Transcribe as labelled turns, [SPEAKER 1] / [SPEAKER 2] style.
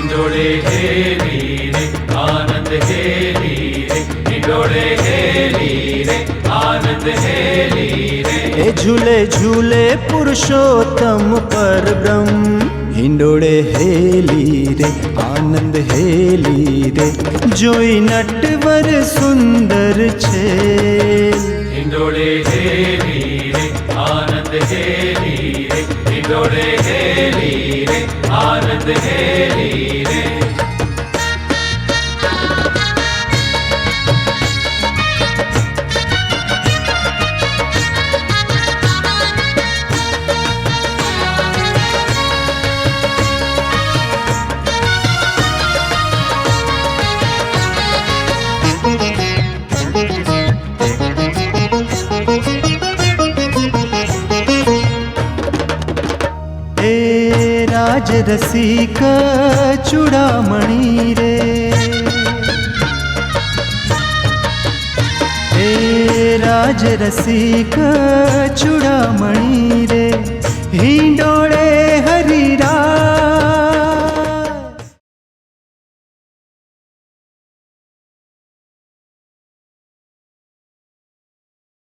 [SPEAKER 1] Hindole heli रे आनंद heli रे Hindole heli रे आनंद हेली रे
[SPEAKER 2] ए झूले झूले पुरुषोत्तम पर ब्रह्म हिंडोळे हेली रे आनंद हेली रे जोई नटवर सुंदर छे
[SPEAKER 1] हिंडोळे हेली रे आनंद हेली रे हिंडोळे हेली रे आनंद हेली रे
[SPEAKER 2] राज रसिक चूड़ामणि रे राज रसिक चूड़ामणि